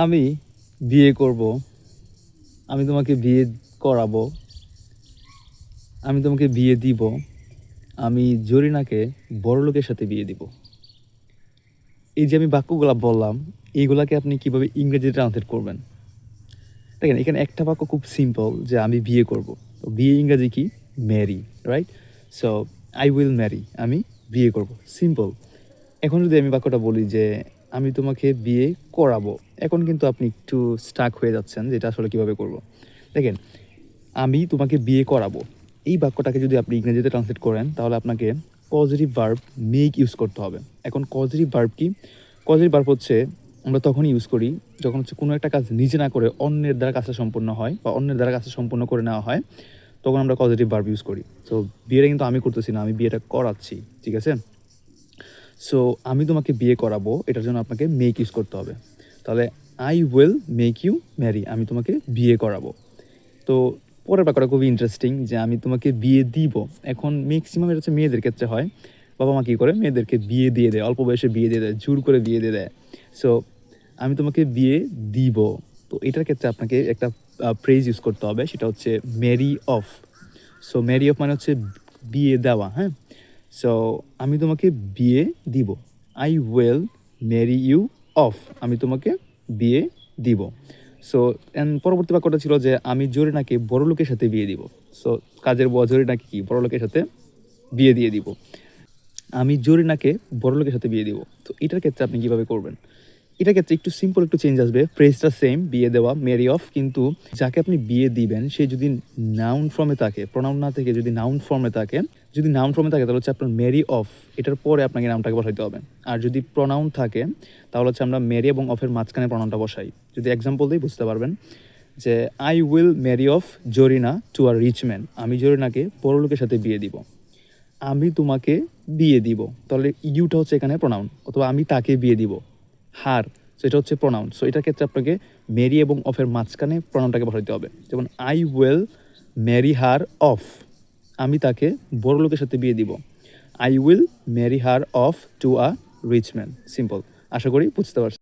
আমি বিয়ে করব, আমি তোমাকে বিয়ে করাবো, আমি তোমাকে বিয়ে দিব, আমি জরিনাকে বড়লোকের সাথে বিয়ে দিব। এই যে আমি বাক্যগুলা বললাম, এইগুলাকে আপনি কিভাবে ইংরেজিতে ট্রান্সলেট করবেন? দেখেন এখানে একটা বাক্য খুব সিম্পল যে আমি বিয়ে করব। তো বিয়ে ইংরেজি কি? Marry, right? So I will marry, আমি বিয়ে করব, সিম্পল। এখন যদি আমি বাক্যটা বলি যে আমি তোমাকে বিয়ে করাবো, এখন কিন্তু আপনি একটু স্টাক হয়ে যাচ্ছেন যে এটা আসলে কীভাবে করব। দেখেন, আমি তোমাকে বিয়ে করাবো, এই বাক্যটাকে যদি আপনি ইংরেজিতে ট্রান্সলেট করেন তাহলে আপনাকে পজিটিভ ভার্ব মেক ইউজ করতে হবে। এখন পজিটিভ ভার্ব কি? পজিটিভ ভার্ব হচ্ছে আমরা তখনই ইউজ করি যখন হচ্ছে কোনো একটা কাজ নিজে না করে অন্যের দ্বারা কাজটা সম্পূর্ণ হয় বা অন্যের দ্বারা কাজটা সম্পূর্ণ করে নেওয়া হয়, তখন আমরা পজিটিভ ভার্ব ইউজ করি। তো বিয়েটা কিন্তু আমি করতেছি না, আমি বিয়েটা করাচ্ছি, ঠিক আছে? সো আমি তোমাকে বিয়ে করাবো, এটার জন্য আপনাকে মেক ইউজ করতে হবে। তাহলে I will make you marry, আমি তোমাকে বিয়ে করাবো। তো পরের ব্যাপারটা খুবই ইন্টারেস্টিং যে আমি তোমাকে বিয়ে দিব। এখন ম্যাক্সিমাম এটা হচ্ছে মেয়েদের ক্ষেত্রে হয়। বাবা মা কী করে? মেয়েদেরকে বিয়ে দিয়ে দেয়, অল্প বয়সে বিয়ে দিয়ে দেয়, জোর করে বিয়ে দিয়ে দেয়। সো আমি তোমাকে বিয়ে দিব, তো এটার ক্ষেত্রে আপনাকে একটা ফ্রেজ ইউজ করতে হবে, সেটা হচ্ছে marry off. So marry off মানে হচ্ছে বিয়ে দেওয়া, হ্যাঁ? সো আমি তোমাকে বিয়ে দিব, I will marry you off, আমি তোমাকে বিয়ে দিব। সো পরবর্তী বাক্যটা ছিল যে আমি জরিনাকে বড়লোকের সাথে বিয়ে দিব। সো কাজের বুয়া জরিনাকে কি বড়লোকের সাথে বিয়ে দিয়ে দিব, আমি জরিনাকে বড়লোকের সাথে বিয়ে দিব। তো এটার ক্ষেত্রে আপনি কীভাবে করবেন? এটার ক্ষেত্রে একটু সিম্পল একটু চেঞ্জ আসবে, ফ্রেজটা সেম, বিয়ে দেওয়া, ম্যারি অফ, কিন্তু যাকে আপনি বিয়ে দিবেন সে যদি নাউন ফর্মে থাকে, প্রনাউন না থেকে যদি নাউন ফর্মে থাকে, যদি নাউন ফর্মে থাকে তাহলে হচ্ছে আপনার ম্যারি অফ, এটার পরে আপনাকে নামটাকে বসাইতে হবে। আর যদি প্রনাউন থাকে তাহলে হচ্ছে আমরা ম্যারি এবং অফের মাঝখানে প্রনাউনটা বসাই। যদি এক্সাম্পল দিই বুঝতে পারবেন যে I will marry off Jarina to a rich man, আমি জরিনাকে বড়লোকের সাথে বিয়ে দিব। আমি তোমাকে বিয়ে দিব, তাহলে ইউটা হচ্ছে এখানে প্রনাউন, অথবা আমি তাকে বিয়ে দিব, হার, সো এটা হচ্ছে প্রনাউন। সো এটার ক্ষেত্রে আপনাকে মেরি এবং অফের মাঝখানে প্রনাউনটাকে বসাইতে হবে। যেমন I will marry her off, আমি তাকে বড় লোকের সাথে বিয়ে দিব, I will marry her off to a rich man. Simple. আশা করি বুঝতে পারছি।